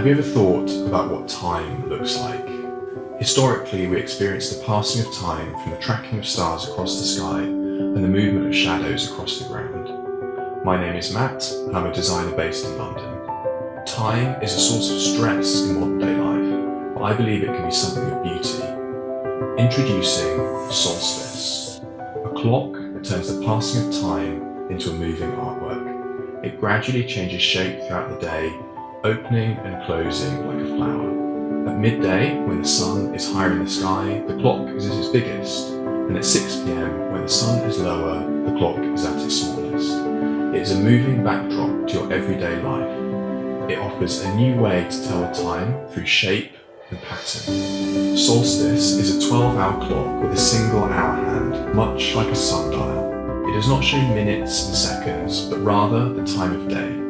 Have you ever thought about what time looks like? Historically, we experience the passing of time from the tracking of stars across the sky and the movement of shadows across the ground. My name is Matt, and I'm a designer based in London. Time is a source of stress in modern day life, but I believe it can be something of beauty. Introducing solstice, a clock that turns the passing of time into a moving artwork. It gradually changes shape throughout the day, opening and closing like a flower. At midday, when the sun is higher in the sky, the clock is at its biggest, and at 6 p.m, when the sun is lower, the clock is at its smallest. It is a moving backdrop to your everyday life. It offers a new way to tell time through shape and pattern. Solstice is a 12-hour clock with a single hour hand, much like a sundial. It does not show minutes and seconds, but rather the time of day.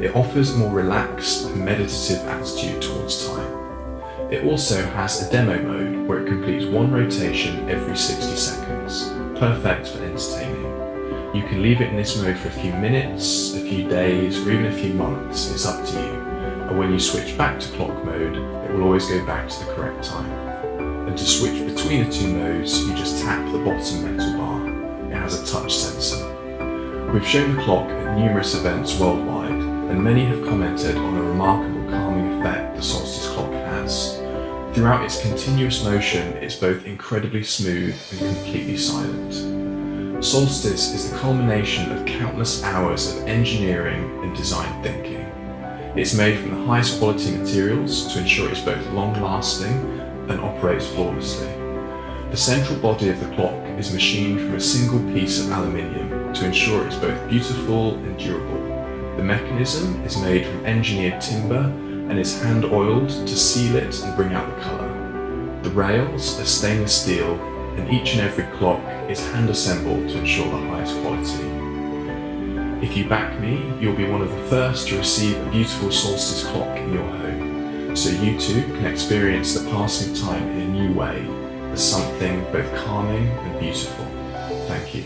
It offers a more relaxed and meditative attitude towards time. It also has a demo mode where it completes one rotation every 60 seconds, perfect for entertaining. You can leave it in this mode for a few minutes, a few days, or even a few months. It's up to you. And when you switch back to clock mode, it will always go back to the correct time. And to switch between the two modes, you just tap the bottom metal bar. It has a touch sensor. We've shown the clock at numerous events worldwide, and many have commented on the remarkable calming effect the solstice clock has. Throughout its continuous motion, it's both incredibly smooth and completely silent. Solstice is the culmination of countless hours of engineering and design thinking. It's made from the highest quality materials to ensure it's both long-lasting and operates flawlessly. The central body of the clock is machined from a single piece of aluminium to ensure it's both beautiful and durable. The mechanism is made from engineered timber and is hand oiled to seal it and bring out the colour. The rails are stainless steel, and each and every clock is hand assembled to ensure the highest quality. If you back me, you'll be one of the first to receive a beautiful solstice clock in your home, so you too can experience the passing of time in a new way as something both calming and beautiful. Thank you.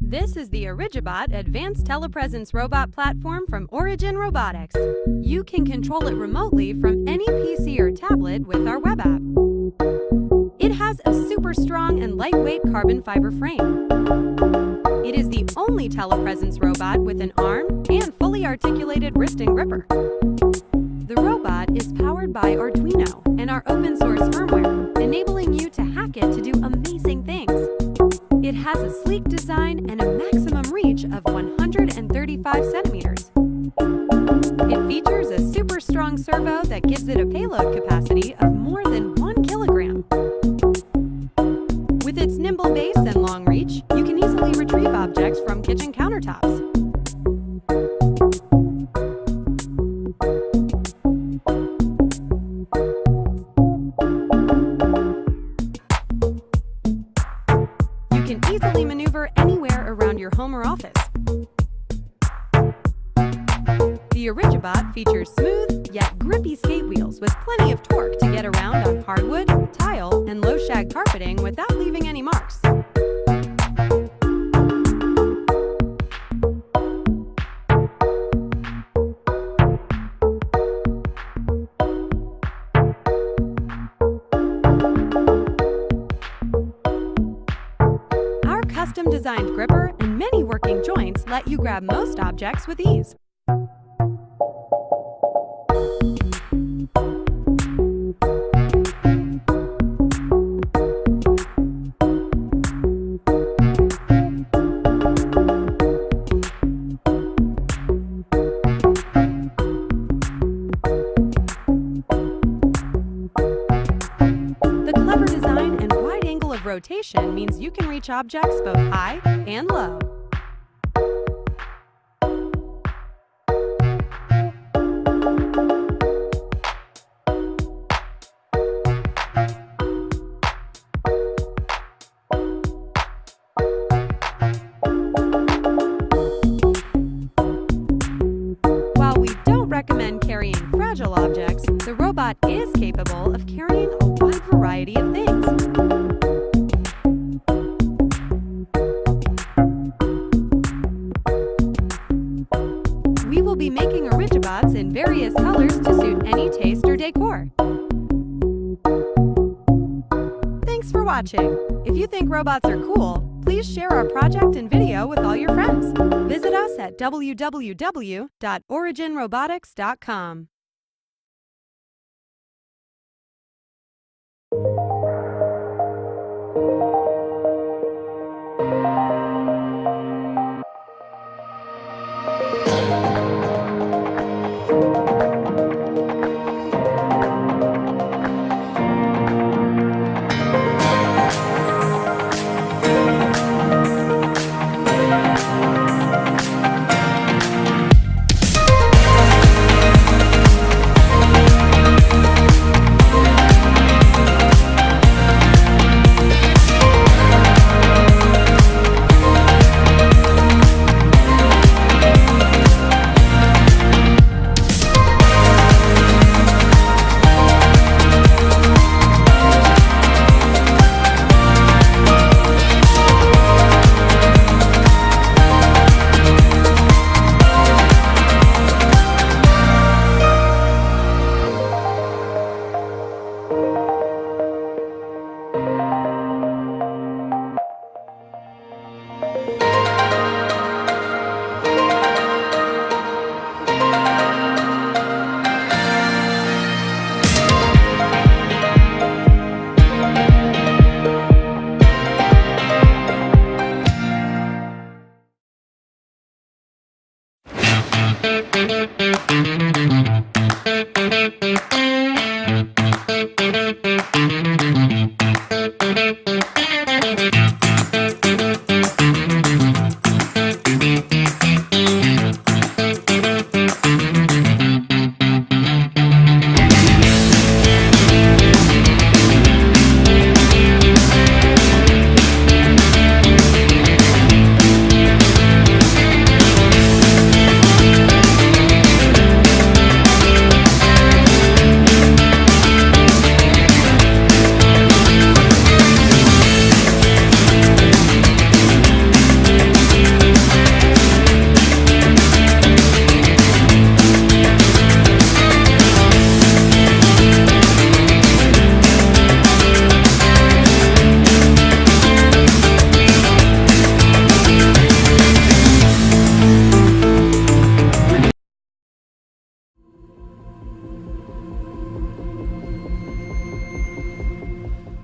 This is the Origibot Advanced Telepresence Robot Platform from Origin Robotics. You can control it remotely from any PC or tablet with our web app. It has a super strong and lightweight carbon fiber frame. It is the only telepresence robot with an arm and fully articulated wrist and gripper. The robot is powered by Arduino and our open source firmware, enabling you to hack it to do amazing things. It has a sleek design and a maximum reach of 135 centimeters. It features a super strong servo that gives it a payload capacity of more than 1 kilogram. With its nimble base and long reach, you can easily retrieve objects from kitchen countertops. You can easily maneuver anywhere around your home or office. The Origibot features smooth yet grippy skate wheels with plenty of torque to get around on hardwood, tile, and low shag carpeting without leaving any marks. Our custom-designed gripper and many working joints let you grab most objects with ease. The clever design and wide angle of rotation means you can reach objects both high and low. While we don't recommend carrying fragile objects, the robot is capable any taste or decor. Thanks for watching. If you think robots are cool, please share our project and video with all your friends. Visit us at www.originrobotics.com.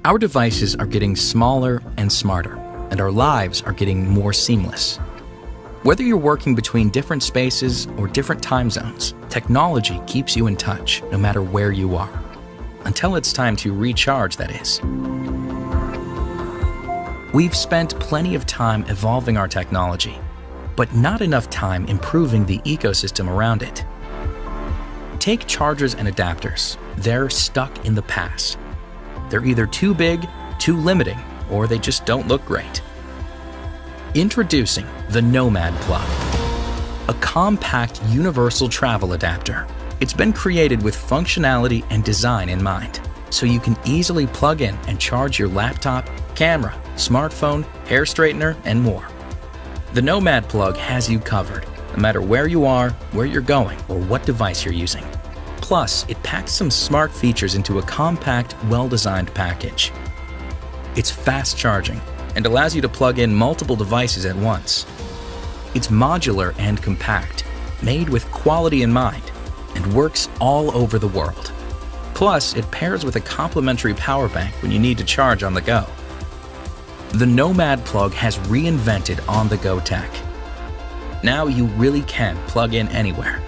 Our devices are getting smaller and smarter, and our lives are getting more seamless. Whether you're working between different spaces or different time zones, technology keeps you in touch no matter where you are. Until it's time to recharge, that is. We've spent plenty of time evolving our technology, but not enough time improving the ecosystem around it. Take chargers and adapters. They're stuck in the past. They're either too big, too limiting, or they just don't look great. Introducing the Nomad Plug, a compact universal travel adapter. It's been created with functionality and design in mind, so you can easily plug in and charge your laptop, camera, smartphone, hair straightener, and more. The Nomad Plug has you covered, no matter where you are, where you're going, or what device you're using. Plus, it packs some smart features into a compact, well-designed package. It's fast charging and allows you to plug in multiple devices at once. It's modular and compact, made with quality in mind, and works all over the world. Plus, it pairs with a complimentary power bank when you need to charge on the go. The Nomad Plug has reinvented on-the-go tech. Now you really can plug in anywhere.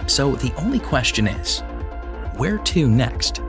So the only question is, where to next?